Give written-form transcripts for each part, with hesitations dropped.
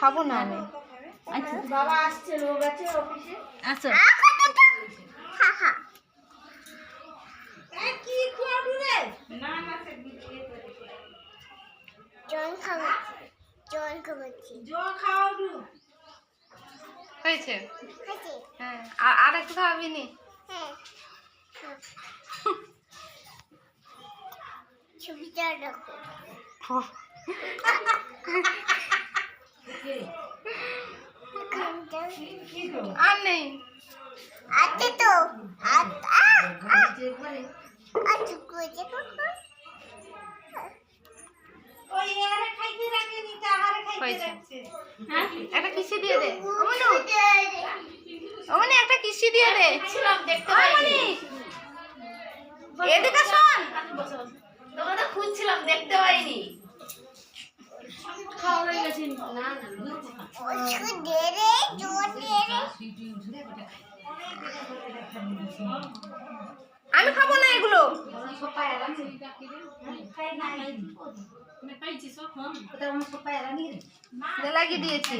খাবো না আমি। আচ্ছা বাবা আসছে, লোক আছে অফিসে। আচ্ছা কি খাওয়াবি রে? না না সে জল খাওয়াচ্ছি। জল খাওয়াবি হয়েছে? হ্যাঁ, আর একটু খাওয়াবি নি? হ্যাঁ ছবিটা রাখো। আর নেই আছে তো একটা কিসি দিয়ে দে অমনি, একটা কিসি দিয়ে দে। এদিকে শোন, তোকে তো খুঁজছিলাম, দেখতে পাইনি। খাওয়া হয়ে গেছে। না আমি খাবো না এগুলো। লাগিয়ে দিয়েছি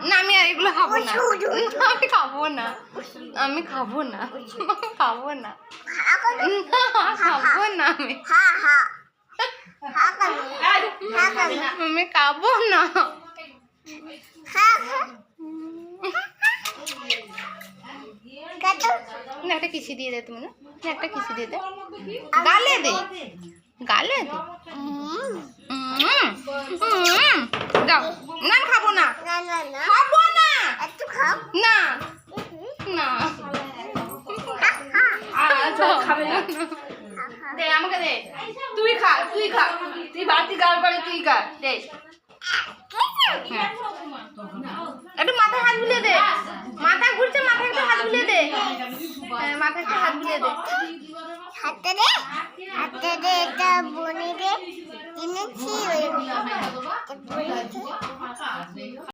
না, আমি এগুলো খাবো না। আমি খাবো না, আমি খাবো না, খাবো না, খাবো না আমি, আমি খাবো না। একটা কিসি দিয়ে দে তুমি, না একটা কিসি দিয়ে দে, গালে দে, গালে দে। যাও না, আমি খাবো না, খাবো না, না না, খাবে না। দে আমাকে দে, তুই খা, তুই খা, তুই বাড়তি গাল পরে তুই খা, দে। একটু মাথায় হাত বুলিয়ে দে, মাথা ঘুরছে, মাথায় একটু হাত বুলিয়ে দে, মাথায় একটু হাত বুলিয়ে দে। হাতে দে, এটা বনি দে, এনেছি